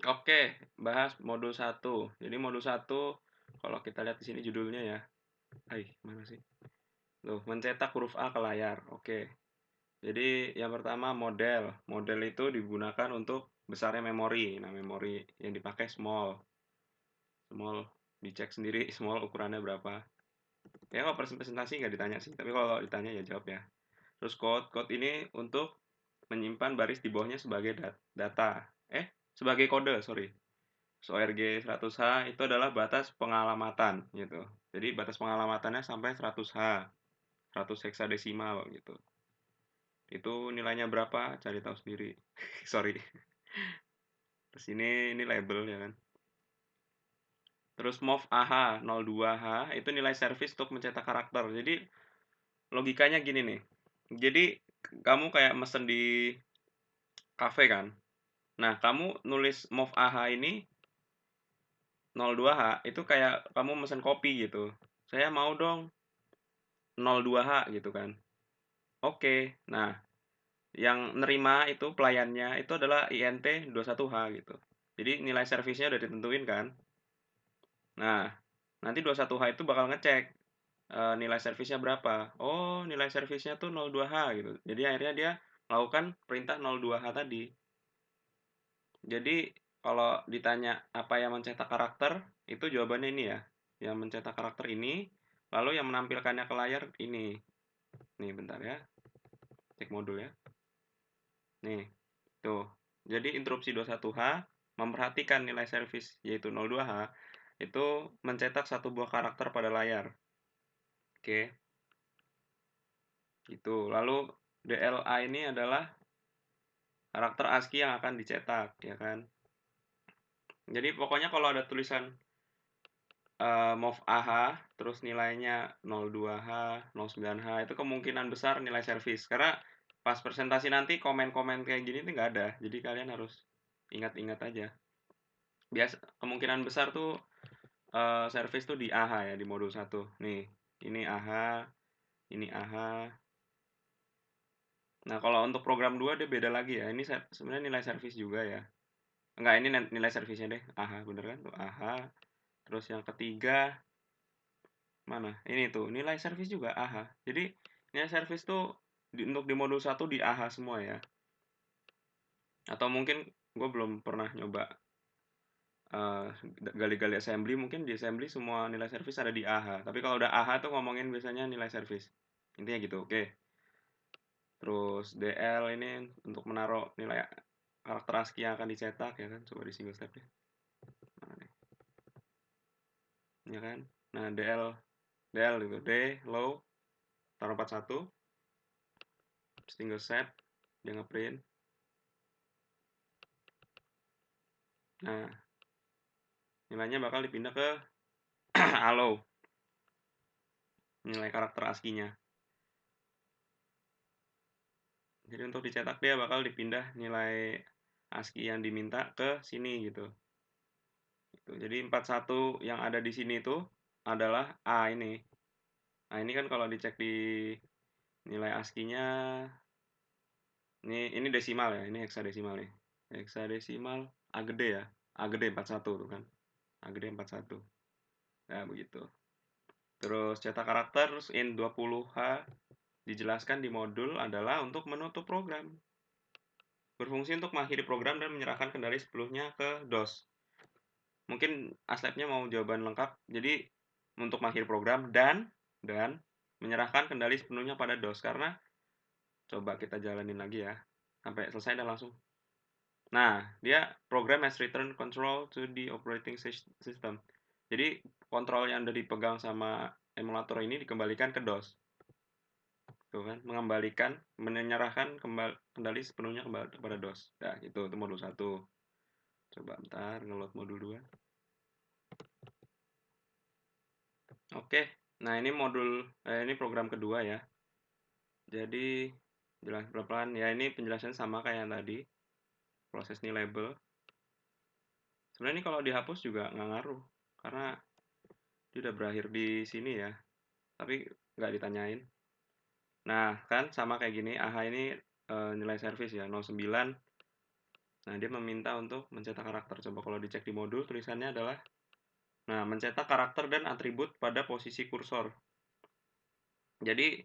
Oke, bahas modul satu. Jadi modul satu kalau kita lihat di sini judulnya ya. Mana sih? Tuh, mencetak huruf A ke layar. Oke. Jadi yang pertama model. Model itu digunakan untuk besarnya memori. Nah, memori yang dipakai small. Small dicek sendiri small ukurannya berapa. Ya kalau presentasi nggak ditanya sih, tapi kalau ditanya ya jawab ya. Terus code ini untuk menyimpan baris di bawahnya sebagai data. Sebagai kode, sorry. ORG 100H itu adalah batas pengalamatan gitu. Jadi batas pengalamatannya sampai 100H, 100 heksadesimal gitu. Itu nilainya berapa? Cari tahu sendiri. Sorry. Terus ini label ya kan. Terus mov AH 02H itu nilai service untuk mencetak karakter. Jadi logikanya gini nih. Jadi kamu kayak mesen di cafe kan. Nah, kamu nulis mov AH ini 02H itu kayak kamu mesen kopi gitu. Saya mau dong 02H gitu kan. Oke. Nah, yang nerima itu pelayannya itu adalah INT 21H gitu. Jadi nilai servisnya udah ditentuin kan. Nah, nanti 21H itu bakal ngecek nilai servisnya berapa. Oh, nilai servisnya tuh 02H gitu. Jadi akhirnya dia melakukan perintah 02H tadi. Jadi kalau ditanya apa yang mencetak karakter, itu jawabannya ini ya. Yang mencetak karakter ini, lalu yang menampilkannya ke layar ini. Nih, bentar ya. Cek modul ya. Nih, tuh. Jadi interupsi 21H memperhatikan nilai servis yaitu 02H itu mencetak satu buah karakter pada layar. Oke. Itu. Lalu DLA ini adalah karakter ASCII yang akan dicetak, ya kan? Jadi pokoknya kalau ada tulisan mov AH terus nilainya 02H, 09H itu kemungkinan besar nilai servis. Karena pas presentasi nanti komen-komen kayak gini tuh nggak ada. Jadi kalian harus ingat-ingat aja. Kemungkinan besar tuh servis tuh di AH ya, di modul 1. Nih, ini AH, ini AH. Nah, kalau untuk program 2 dia beda lagi ya. Ini sebenarnya nilai servis juga ya. Enggak, ini nilai servisnya deh. AH, bener kan? Tuh AH. Terus yang ketiga, mana? Ini tuh, nilai servis juga AH. Jadi, nilai servis tuh untuk di modul 1 di AH semua ya. Atau mungkin gue belum pernah nyoba gali-gali assembly, mungkin di assembly semua nilai servis ada di AH. Tapi kalau udah AH tuh ngomongin biasanya nilai servis. Intinya gitu, oke. Terus DL ini untuk menaruh nilai karakter ASCII yang akan dicetak ya kan. Coba di single step ya. Mana nih? Ya kan? Nah, DL itu D low taruh 41 single step dia ngeprint. Nah, nilainya bakal dipindah ke allow. Nilai karakter ASCII-nya. Jadi untuk dicetak dia bakal dipindah nilai ASCII yang diminta ke sini gitu. Jadi 41 yang ada di sini itu adalah A ini. Nah, ini kan kalau dicek di nilai ASCII-nya ini desimal ya, ini heksadesimal nih. Heksadesimal A gede ya. A gede 41 tuh kan. A gede 41. Nah, begitu. Terus cetak karakter in 20H dijelaskan di modul adalah untuk menutup program. Berfungsi untuk mengakhiri program dan menyerahkan kendali sepenuhnya ke DOS. Mungkin aslabnya mau jawaban lengkap. Jadi untuk mengakhiri program dan menyerahkan kendali sepenuhnya pada DOS karena coba kita jalanin lagi ya sampai selesai dan langsung. Nah, dia program has return control to the operating system. Jadi kontrol yang udah dipegang sama emulator ini dikembalikan ke DOS. Tuh kan, menyerahkan kendali sepenuhnya kepada DOS. Nah, itu modul 1. Coba bentar ngeload modul 2. Oke. Nah, ini program kedua ya. Jadi jelas pelan-pelan ya, ini penjelasan sama kayak yang tadi. Proses ini label. Sebenarnya ini kalau dihapus juga nggak ngaruh karena dia udah berakhir di sini ya. Tapi nggak ditanyain. Nah, kan sama kayak gini. AH ini nilai servis ya 09. Nah, dia meminta untuk mencetak karakter. Coba kalau dicek di modul tulisannya adalah, nah, mencetak karakter dan atribut pada posisi kursor. Jadi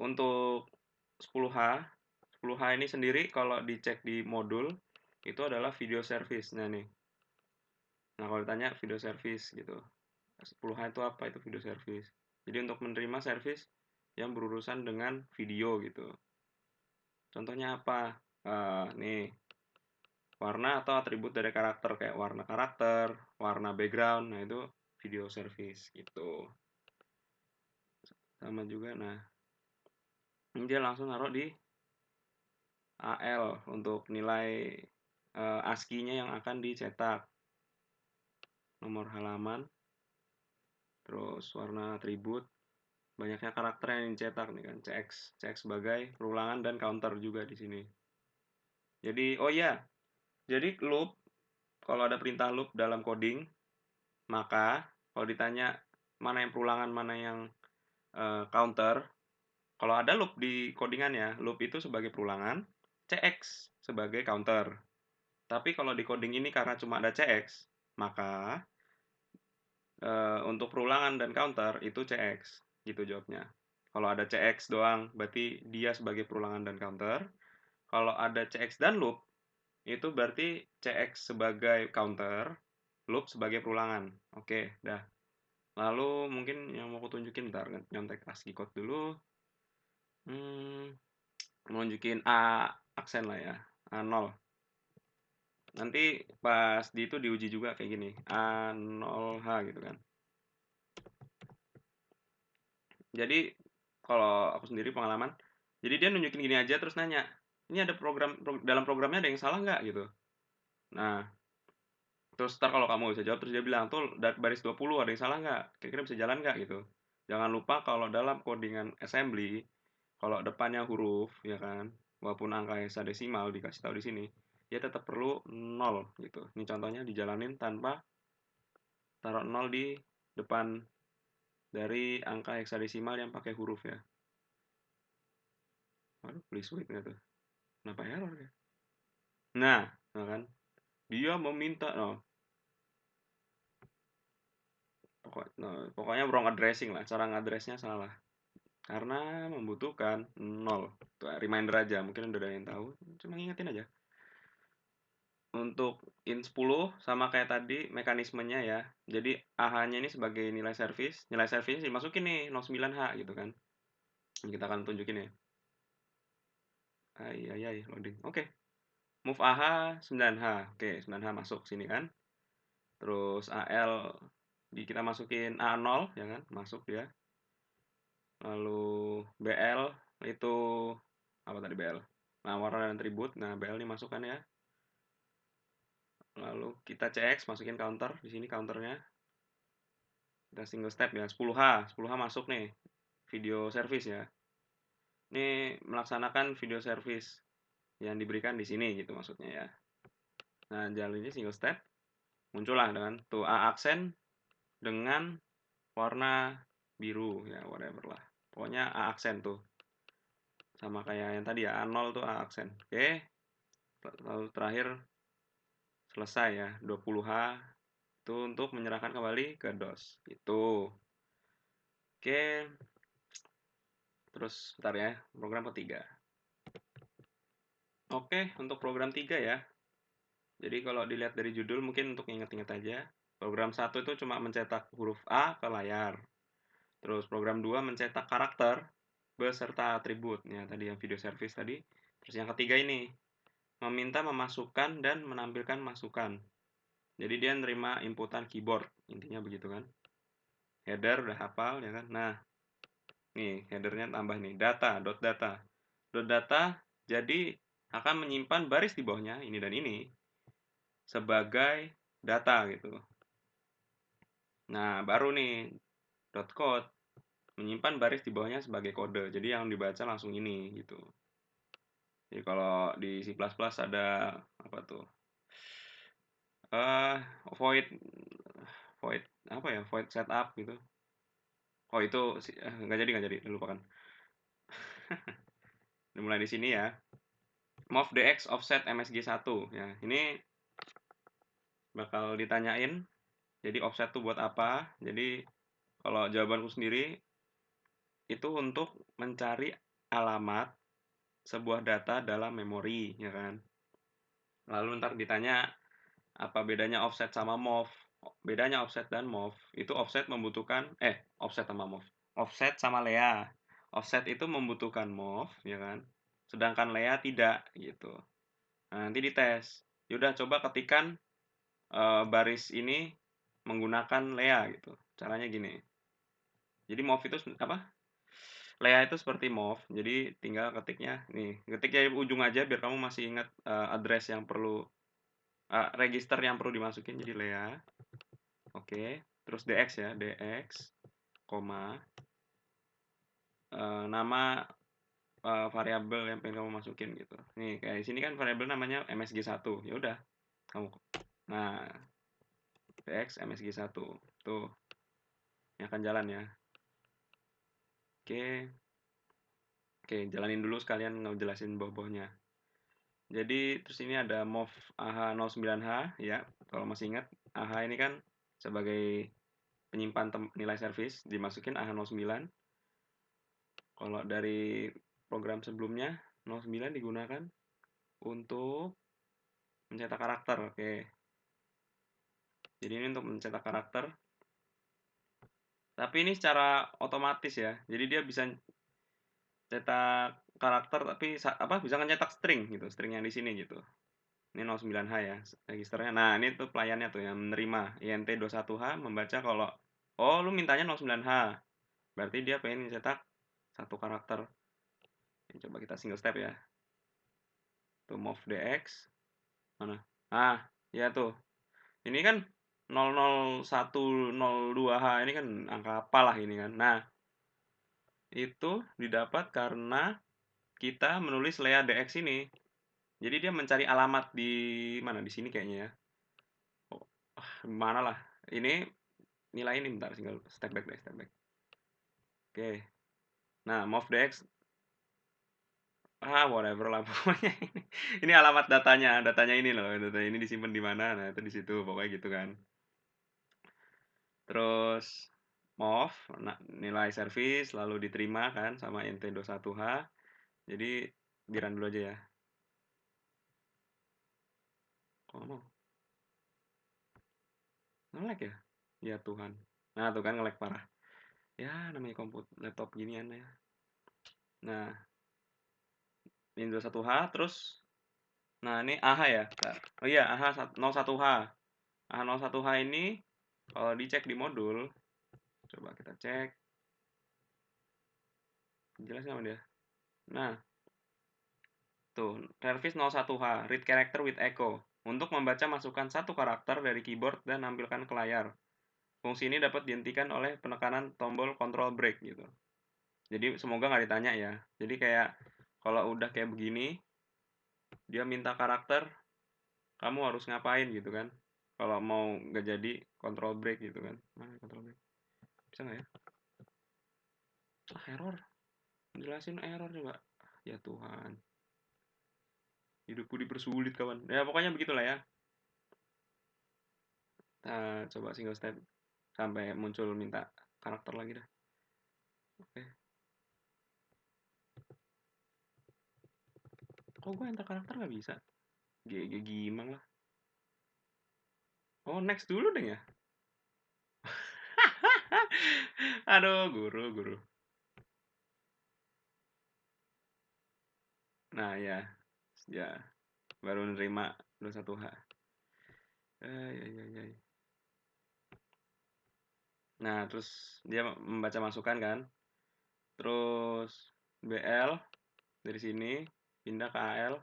untuk 10H ini sendiri kalau dicek di modul itu adalah video service. Nah, nih. Nah, kalau ditanya video service gitu. 10H itu apa? Itu video service. Jadi untuk menerima service yang berurusan dengan video gitu. Contohnya apa? Nih, warna atau atribut dari karakter kayak warna karakter, warna background. Nah, itu video service gitu. Sama juga. Nah, ini dia langsung naruh di AL untuk nilai ASCII-nya yang akan dicetak. Nomor halaman, terus warna atribut, banyaknya karakter yang dicetak nih kan, CX sebagai perulangan dan counter juga di sini. Jadi, oh iya, jadi loop, kalau ada perintah loop dalam coding, maka kalau ditanya mana yang perulangan, mana yang counter, kalau ada loop di codingannya, loop itu sebagai perulangan, CX sebagai counter. Tapi kalau di coding ini karena cuma ada CX, maka untuk perulangan dan counter itu CX, gitu jawabnya. Kalau ada CX doang, berarti dia sebagai perulangan dan counter. Kalau ada CX dan loop, itu berarti CX sebagai counter, loop sebagai perulangan. Oke, dah. Lalu mungkin yang mau aku tunjukin, bentar, nyontek ASCII code dulu. Mau nunjukin A aksen lah ya, A0. Nanti pas di itu diuji juga kayak gini, A0H gitu kan. Jadi kalau aku sendiri pengalaman, jadi dia nunjukin gini aja terus nanya, ini ada dalam programnya ada yang salah nggak gitu. Nah, terus ntar kalau kamu bisa jawab terus dia bilang tuh baris 20 ada yang salah nggak, kira-kira bisa jalan nggak gitu. Jangan lupa kalau dalam codingan assembly, kalau depannya huruf ya kan, walaupun angka hexadesimal dikasih tahu di sini, dia tetap perlu 0 gitu. Ini contohnya dijalanin tanpa taruh 0 di depan dari angka hexadesimal yang pakai huruf ya. Waduh, please wait nggak tuh? Kenapa error ya? Nah, kan? Dia meminta, pokoknya wrong addressing lah. Cara ngadresnya salah. Karena membutuhkan 0. Tuh, reminder aja. Mungkin udah ada yang tahu. Cuma ngingetin aja. Untuk int 10 sama kayak tadi mekanismenya ya. Jadi AH-nya ini sebagai nilai service. Nilai service dimasukin nih 09H gitu kan. Ini kita akan tunjukin ya. Loading. Oke. Move AH 9H. Oke, 9H masuk sini kan. Terus AL kita masukin A0 ya kan, masuk dia. Lalu BL itu apa tadi BL? Nah, warna dan atribut. Nah, BL ini masukkan ya. Lalu kita CX masukin counter di sini counternya. Kita single step ya, 10H. 10H masuk nih. Video service ya. Ini melaksanakan video service yang diberikan di sini gitu maksudnya ya. Nah, jalan ini single step muncullah dengan tuh A aksen dengan warna biru ya, whatever lah. Pokoknya A aksen tuh. Sama kayak yang tadi ya, A0 tuh A aksen. Oke. Lalu terakhir selesai ya, 20H itu untuk menyerahkan kembali ke DOS. Itu. Oke. Terus bentar ya, program ketiga. Oke, untuk program 3 ya. Jadi kalau dilihat dari judul mungkin untuk ingat-ingat aja. Program 1 itu cuma mencetak huruf A ke layar. Terus program 2 mencetak karakter beserta atribut. Ya, tadi yang video service tadi. Terus yang ketiga ini, meminta memasukkan dan menampilkan masukan. Jadi dia nerima inputan keyboard, intinya begitu kan. Header udah hafal ya kan. Nah, nih headernya tambah nih, data, dot data. Dot data jadi akan menyimpan baris di bawahnya, ini dan ini, sebagai data gitu. Nah, baru nih, dot code, menyimpan baris di bawahnya sebagai kode. Jadi yang dibaca langsung ini gitu. Jadi kalau di C++ ada apa tuh? Eh, void void apa ya? Void setup gitu. Oh, itu nggak jadi, lupakan. Dimulai di sini ya. mov dx offset msg1 ya. Ini bakal ditanyain, jadi offset tuh buat apa? Jadi kalau jawabanku sendiri itu untuk mencari alamat sebuah data dalam memori, ya kan? Lalu ntar ditanya apa bedanya offset sama mov. Bedanya offset dan mov itu offset membutuhkan offset sama mov. Offset sama Lea. Offset itu membutuhkan mov, ya kan? Sedangkan Lea tidak gitu. Nah, nanti dites. Yaudah coba ketikan baris ini menggunakan Lea gitu. Caranya gini. Jadi mov itu apa? Lea itu seperti mov. Jadi tinggal ketiknya nih, ketik dari ujung aja biar kamu masih ingat address yang perlu register yang perlu dimasukin. Jadi Lea. Oke. Terus DX ya, DX, koma nama variabel yang pengen kamu masukin gitu. Nih, kayak di sini kan variabel namanya MSG1. Ya udah, kamu. Nah, DX MSG1. Tuh, ini akan jalan ya. Oke. Oke, jalanin dulu sekalian ngejelasin bawah-bawahnya. Jadi, terus ini ada mov AH09H ya. Kalau masih ingat, AH ini kan sebagai penyimpan nilai service dimasukin AH09. Kalau dari program sebelumnya 09 digunakan untuk mencetak karakter. Oke. Jadi ini untuk mencetak karakter. Tapi ini secara otomatis ya. Jadi dia bisa cetak karakter tapi bisa ngecetak string gitu, string yang di sini gitu. Ini 09H ya registernya. Nah, ini tuh pelayannya tuh yang menerima INT21H membaca kalau oh lu mintanya 09H. Berarti dia pengen cetak satu karakter. Ini coba kita single step ya. Tuh move dx mana? Ah, ya tuh. Ini kan 00102H ini kan angka apalah ini kan. Nah, itu didapat karena kita menulis Lea DX ini. Jadi dia mencari alamat di mana? Di sini kayaknya ya. Oh, mana lah. Ini nilai ini bentar, tinggal step back deh, step back. Oke. Nah, move DX whatever lah pokoknya ini alamat datanya ini loh, data ini disimpan di mana. Nah, itu di situ pokoknya gitu kan. Terus move nilai service lalu diterima kan sama int21h. Jadi di-run dulu aja ya. Oh, nge-lag ya? Ya Tuhan. Nah, tuh kan nge-lag parah. Ya, namanya komputer laptop ginian ya. Nah, ini 21H terus nah ini AH ya. Oh iya, AH 01H. AH 01H ini kalau dicek di modul, coba kita cek. Jelas sama dia. Nah, tuh, service 01H, read character with echo. Untuk membaca masukan satu karakter dari keyboard dan nampilkan ke layar. Fungsi ini dapat dihentikan oleh penekanan tombol control break gitu. Jadi semoga nggak ditanya ya. Jadi kayak kalau udah kayak begini, dia minta karakter, kamu harus ngapain gitu kan. Kalau mau nggak jadi control break gitu kan. Mana control break? Bisa nggak ya? Error. Jelasin error coba. Ya Tuhan. Hidupku dipersulit kawan. Ya pokoknya begitulah ya. Nah, coba single step sampai muncul minta karakter lagi dah. Oke. Kok gue enter karakter nggak bisa? GG gimana lah. Oh, next dulu deh ya. Aduh, guru. Nah, ya. Ya, baru nerima 21H. Ya. Nah, terus dia membaca masukan kan. Terus BL dari sini pindah ke AL.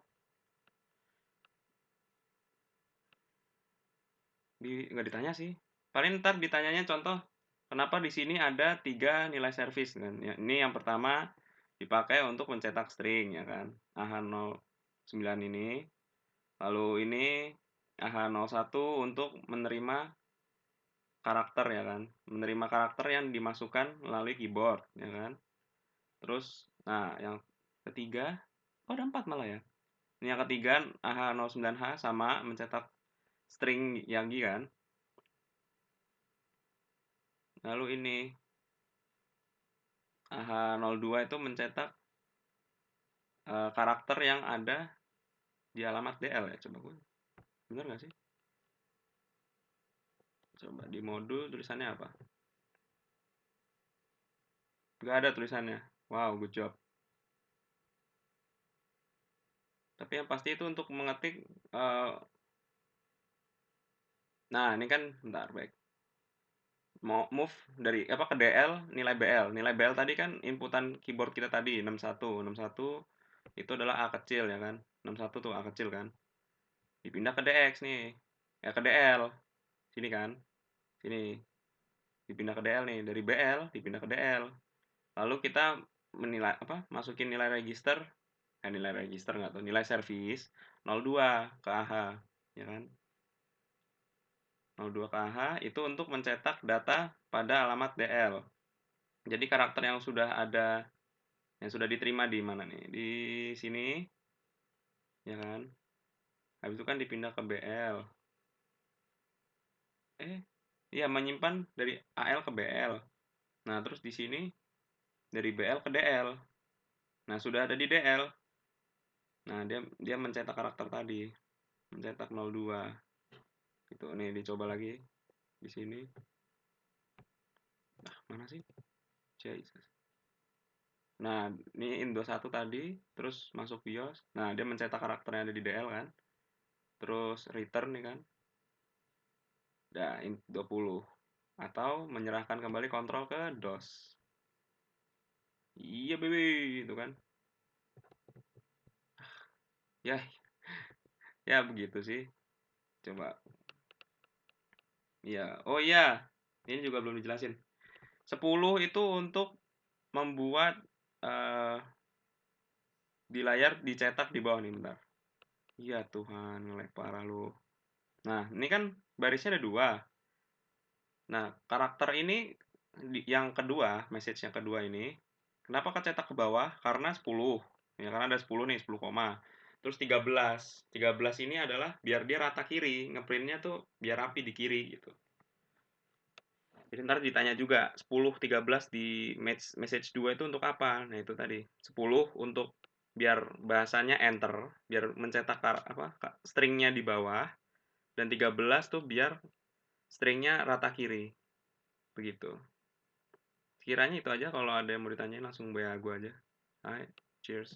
Nggak ditanya sih. Paling ntar ditanyanya contoh, kenapa di sini ada 3 nilai service kan. Ya, ini yang pertama dipakai untuk mencetak string ya kan. AH09 ini. Lalu ini AH01 untuk menerima karakter ya kan. Menerima karakter yang dimasukkan melalui keyboard ya kan. Terus nah yang ketiga, oh ada 4 malah ya. Ini yang ketiga AH09H sama mencetak string Yagi kan. Lalu ini AH02 itu mencetak karakter yang ada di alamat DL ya. Coba gue, bener nggak sih? Coba di modul tulisannya apa? Nggak ada tulisannya. Wow, good job. Tapi yang pasti itu untuk mengetik. Nah, ini kan bentar, baik. Mau move dari apa ke DL, nilai BL. Nilai BL tadi kan inputan keyboard kita tadi 61. 61 itu adalah A kecil ya kan. 61 tuh A kecil kan. Dipindah ke DX nih. Ya ke DL. Sini kan. Sini. Dipindah ke DL nih. Dari BL dipindah ke DL. Lalu kita menilai apa? Masukin nilai register, nilai register nggak tuh, nilai service 02 ke AH, ya kan? 02 ke AH itu untuk mencetak data pada alamat DL. Jadi karakter yang sudah ada, yang sudah diterima di mana nih? Di sini, ya kan? Habis itu kan dipindah ke BL. Iya menyimpan dari AL ke BL. Nah, terus di sini dari BL ke DL. Nah, sudah ada di DL. Nah, dia mencetak karakter tadi, mencetak 02. Gitu. Nih dicoba lagi di sini. Ah, mana sih? Jesus. Nah, ini Indo 1 tadi, terus masuk BIOS. Nah, dia mencetak karakternya ada di DL kan. Terus return nih kan. Nah, 20. Atau menyerahkan kembali kontrol ke DOS. Iya, baby, itu kan. Ya, ya begitu sih. Coba. Iya. Oh iya, ini juga belum dijelasin. 10 itu untuk membuat di layar dicetak di bawah nih, bentar. Iya Tuhan, nge-lag parah lu. Nah, ini kan barisnya ada 2. Nah, karakter ini yang kedua, message yang kedua ini, kenapa kecetak ke bawah? Karena 10. Ya, karena ada 10 nih, 10 koma. Terus 13. 13 ini adalah biar dia rata kiri, ngeprintnya tuh biar rapi di kiri gitu. Jadi ntar ditanya juga 10, 13 di message 2 itu untuk apa? Nah, itu tadi. 10 untuk biar bahasanya enter, biar mencetak apa? Stringnya di bawah, dan 13 tuh biar stringnya rata kiri. Begitu. Kiranya itu aja, kalau ada yang mau ditanyain langsung WA gue aja. Hai, cheers.